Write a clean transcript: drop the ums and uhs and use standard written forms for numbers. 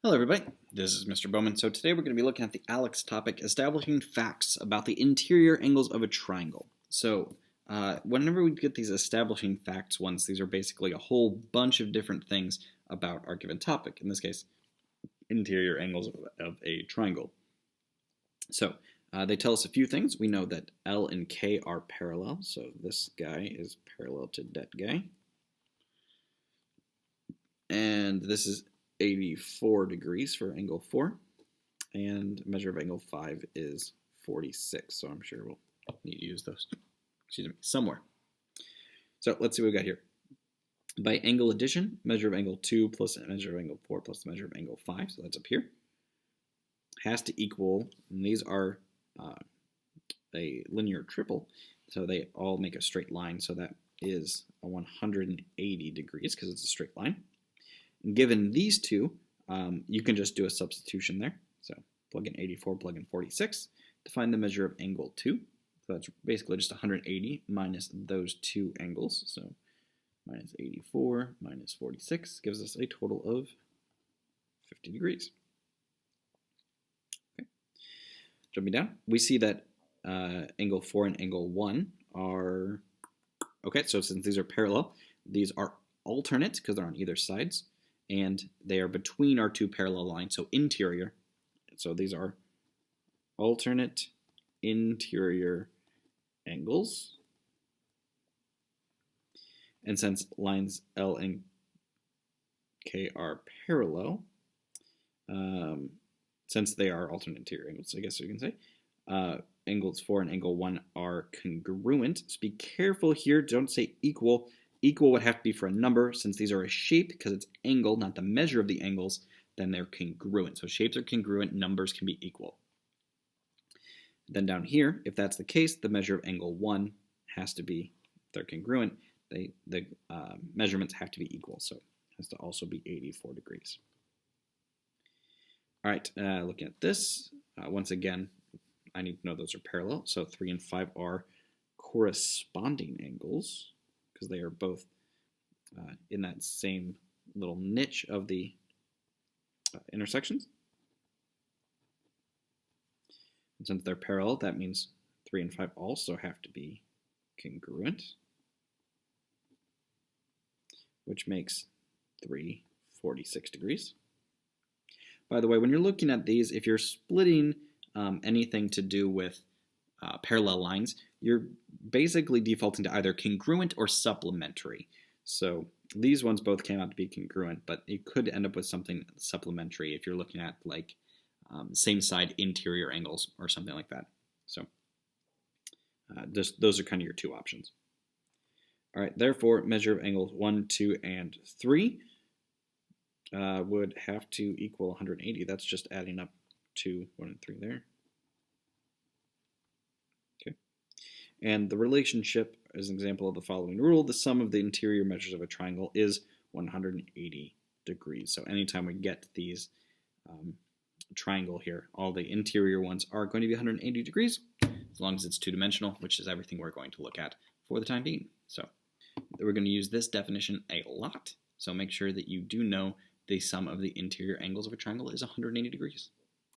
Hello everybody, this is Mr. Bowman. So today we're going to be looking at the ALEKS topic, establishing facts about the interior angles of a triangle. So whenever we get these establishing facts ones, these are basically a whole bunch of different things about our given topic, in this case, interior angles of a triangle. So they tell us a few things. We know that L and K are parallel, so this guy is parallel to that guy. And this is 84 degrees for angle 4, and measure of angle 5 is 46, so I'm sure we'll need to use those somewhere. So let's see what we got here. By angle addition, measure of angle 2 plus measure of angle 4 plus the measure of angle 5, so that's up here, has to equal, and these are a linear triple, so they all make a straight line, so that is a 180 degrees because it's a straight line. Given these two, you can just do a substitution there. So plug in 84, plug in 46 to find the measure of angle 2. So that's basically just 180 minus those two angles. So minus 84 minus 46 gives us a total of 50 degrees. Okay. Jumping down, we see that angle 4 and angle 1 are, okay, so since these are parallel, these are alternate because they're on either sides, and they are between our two parallel lines, so interior. So these are alternate interior angles. And since lines L and K are parallel, since they are alternate interior angles, I guess we can say, angles 4 and angle 1 are congruent. So be careful here, don't say equal. Equal would have to be for a number. Since these are a shape, because it's angle, not the measure of the angles, then they're congruent. So shapes are congruent, numbers can be equal. Then down here, if that's the case, the measure of angle 1 has to be, if they're congruent, the measurements have to be equal. So it has to also be 84 degrees. All right, looking at this, once again, I need to know those are parallel. So 3 and 5 are corresponding angles, because they are both in that same little niche of the intersections. And since they're parallel, that means 3 and 5 also have to be congruent, which makes 3 46 degrees. By the way, when you're looking at these, if you're splitting anything to do with parallel lines, you're basically defaulting to either congruent or supplementary. So these ones both came out to be congruent, but you could end up with something supplementary if you're looking at like same side interior angles or something like that. So those are kind of your two options. All right, therefore, measure of angles 1, 2, and 3 would have to equal 180. That's just adding up to 1 and 3 there. And the relationship is an example of the following rule. The sum of the interior measures of a triangle is 180 degrees. So anytime we get these triangle here, all the interior ones are going to be 180 degrees, as long as it's two-dimensional, which is everything we're going to look at for the time being. So we're going to use this definition a lot. So make sure that you do know the sum of the interior angles of a triangle is 180 degrees.